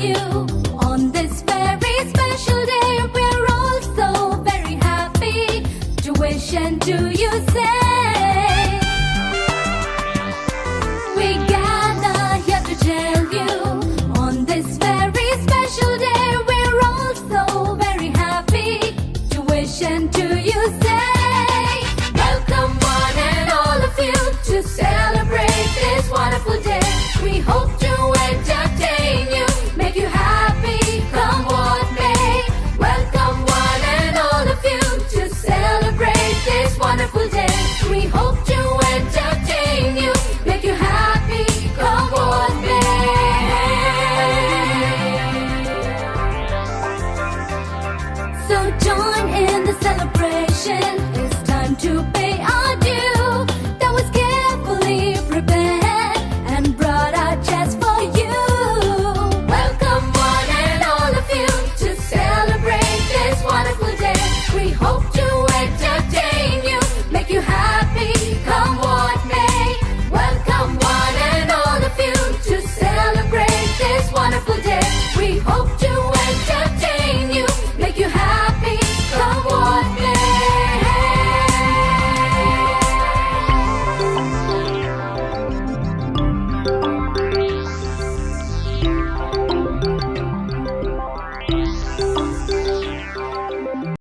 you. On this very special day, we're all so very happy to wish and to you say. We gather here to tell you, on this very special day, we're all so very happy to wish and to you say. Welcome one and all of you to celebrate this wonderful day. We hope to entertain you, make you happy, come what may. Welcome one and all of you to celebrate this wonderful day. We hope to entertain you, make you happy, come what may. So join in the celebration. It's time to pay